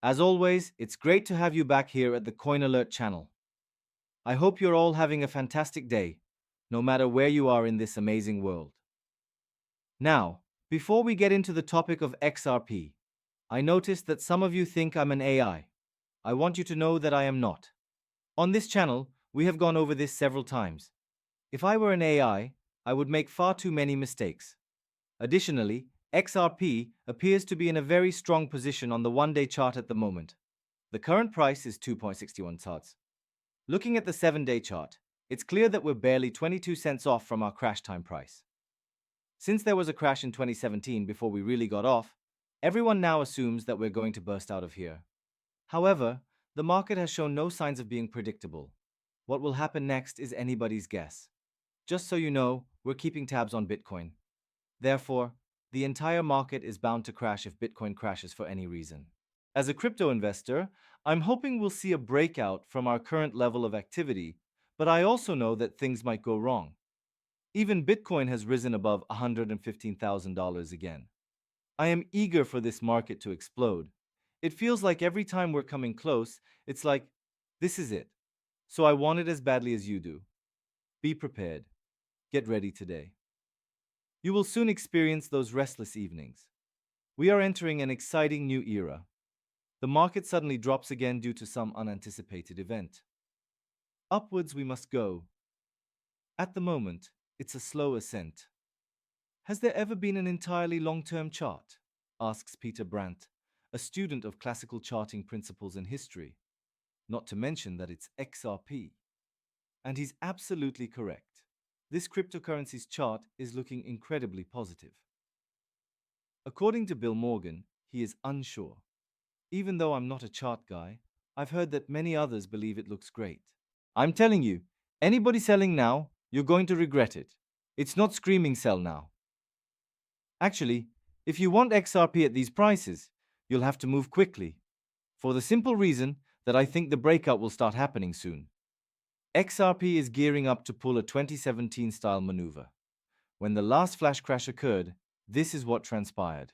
As always, it's great to have you back here at the Coin Alert channel. I hope you're all having a fantastic day, no matter where you are in this amazing world. Now, before we get into the topic of XRP, I noticed that some of you think I'm an AI. I want you to know that I am not. On this channel, we have gone over this several times. If I were an AI, I would make far too many mistakes. Additionally, XRP appears to be in a very strong position on the one-day chart at the moment. The current price is 2.61 TODs. Looking at the 7-day chart, it's clear that we're barely 22 cents off from our crash time price. Since there was a crash in 2017 before we really got off, everyone now assumes that we're going to burst out of here. However, the market has shown no signs of being predictable. What will happen next is anybody's guess. Just so you know, we're keeping tabs on Bitcoin. Therefore, the entire market is bound to crash if Bitcoin crashes for any reason. As a crypto investor, I'm hoping we'll see a breakout from our current level of activity, but I also know that things might go wrong. Even Bitcoin has risen above $115,000 again. I am eager for this market to explode. It feels like every time we're coming close, it's like, this is it. So I want it as badly as you do. Be prepared. Get ready today. You will soon experience those restless evenings. We are entering an exciting new era. The market suddenly drops again due to some unanticipated event. Upwards we must go. At the moment, it's a slow ascent. Has there ever been an entirely long-term chart? Asks Peter Brandt, a student of classical charting principles and history. Not to mention that it's XRP. And he's absolutely correct. This cryptocurrency's chart is looking incredibly positive. According to Bill Morgan, he is unsure. Even though I'm not a chart guy, I've heard that many others believe it looks great. I'm telling you, anybody selling now, you're going to regret it. It's not screaming sell now. Actually, if you want XRP at these prices, you'll have to move quickly. For the simple reason that I think the breakout will start happening soon. XRP is gearing up to pull a 2017 style maneuver. When the last flash crash occurred, this is what transpired.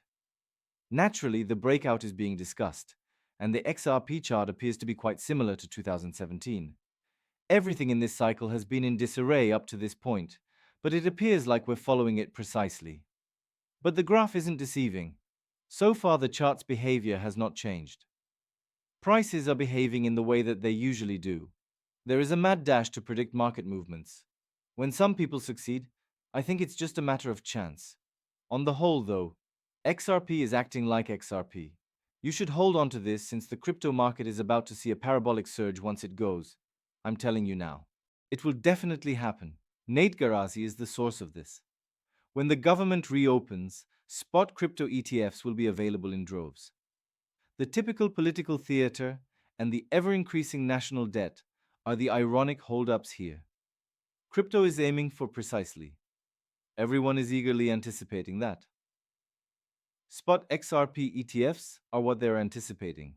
Naturally, the breakout is being discussed, and the XRP chart appears to be quite similar to 2017. Everything in this cycle has been in disarray up to this point, but it appears like we're following it precisely. But the graph isn't deceiving. So far, the chart's behavior has not changed. Prices are behaving in the way that they usually do. There is a mad dash to predict market movements. When some people succeed, I think it's just a matter of chance. On the whole, though, XRP is acting like XRP. You should hold on to this since the crypto market is about to see a parabolic surge once it goes. I'm telling you now. It will definitely happen. Nate Garazi is the source of this. When the government reopens, spot crypto ETFs will be available in droves. The typical political theater and the ever-increasing national debt are the ironic holdups here. Crypto is aiming for precisely. Everyone is eagerly anticipating that. Spot XRP ETFs are what they're anticipating.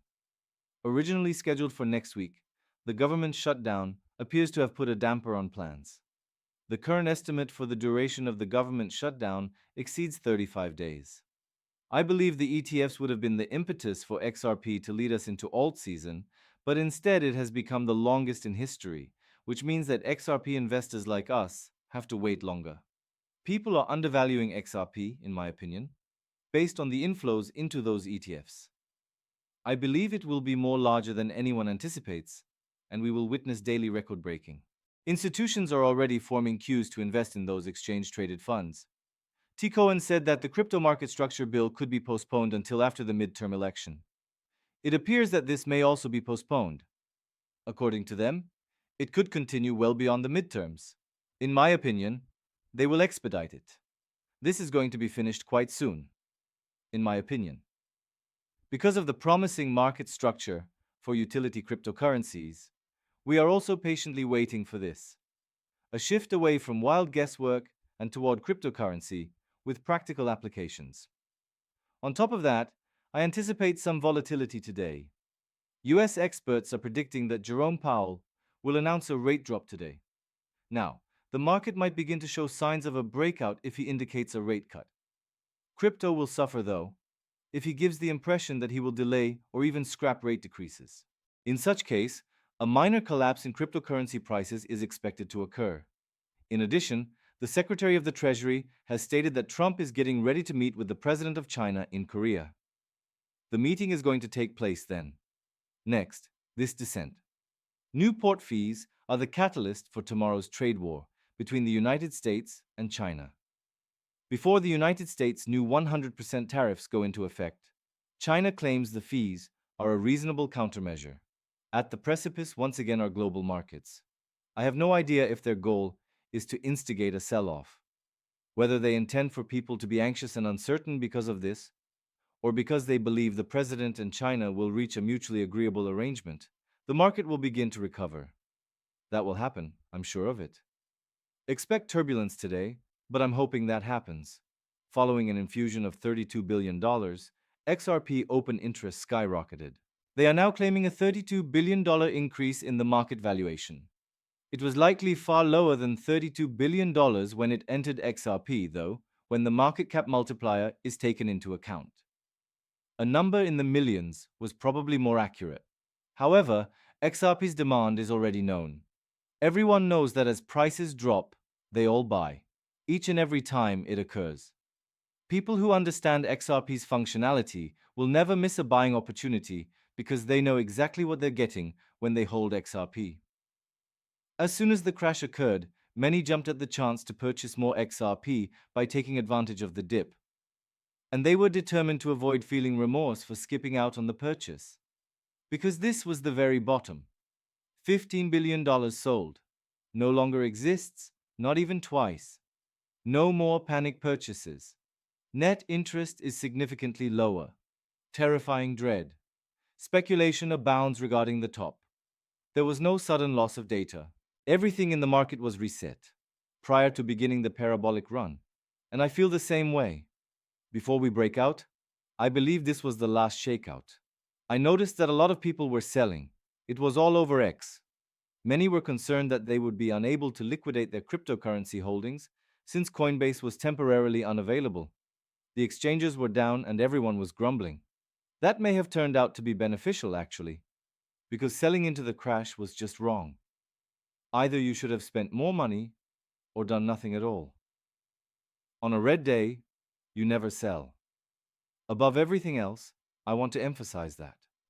Originally scheduled for next week, the government shutdown appears to have put a damper on plans. The current estimate for the duration of the government shutdown exceeds 35 days. I believe the ETFs would have been the impetus for XRP to lead us into alt season, but instead it has become the longest in history, which means that XRP investors like us have to wait longer. People are undervaluing XRP, in my opinion, based on the inflows into those ETFs. I believe it will be more larger than anyone anticipates, and we will witness daily record breaking. Institutions are already forming queues to invest in those exchange-traded funds. T. Cohen said that the crypto market structure bill could be postponed until after the midterm election. It appears that this may also be postponed. According to them, it could continue well beyond the midterms. In my opinion, they will expedite it. This is going to be finished quite soon, in my opinion. Because of the promising market structure for utility cryptocurrencies, we are also patiently waiting for this. A shift away from wild guesswork and toward cryptocurrency with practical applications. On top of that, I anticipate some volatility today. US experts are predicting that Jerome Powell will announce a rate drop today. Now, the market might begin to show signs of a breakout if he indicates a rate cut. Crypto will suffer though. if he gives the impression that he will delay or even scrap rate decreases. In such case, a minor collapse in cryptocurrency prices is expected to occur. In addition, the Secretary of the Treasury has stated that Trump is getting ready to meet with the President of China in Korea. The meeting is going to take place then. Next, this descent. New port fees are the catalyst for tomorrow's trade war between the United States and China. Before the United States' new 100% tariffs go into effect, China claims the fees are a reasonable countermeasure. At the precipice once again are global markets. I have no idea if their goal is to instigate a sell-off. Whether they intend for people to be anxious and uncertain because of this, or because they believe the president and China will reach a mutually agreeable arrangement, the market will begin to recover. That will happen, I'm sure of it. Expect turbulence today, but I'm hoping that happens. Following an infusion of $32 billion, XRP open interest skyrocketed. They are now claiming a $32 billion increase in the market valuation. It was likely far lower than $32 billion when it entered XRP, though, when the market cap multiplier is taken into account. A number in the millions was probably more accurate. However, XRP's demand is already known. Everyone knows that as prices drop, they all buy, each and every time it occurs. People who understand XRP's functionality will never miss a buying opportunity because they know exactly what they're getting when they hold XRP. As soon as the crash occurred, many jumped at the chance to purchase more XRP by taking advantage of the dip. And they were determined to avoid feeling remorse for skipping out on the purchase. Because this was the very bottom. $15 billion sold. No longer exists, not even twice. No more panic purchases. Net interest is significantly lower. Terrifying dread. Speculation abounds regarding the top. There was no sudden loss of data. Everything in the market was reset prior to beginning the parabolic run. And I feel the same way. Before we break out, I believe this was the last shakeout. I noticed that a lot of people were selling. It was all over X. Many were concerned that they would be unable to liquidate their cryptocurrency holdings since Coinbase was temporarily unavailable. The exchanges were down and everyone was grumbling. That may have turned out to be beneficial, actually, because selling into the crash was just wrong. Either you should have spent more money or done nothing at all. On a red day, you never sell. Above everything else, I want to emphasize that.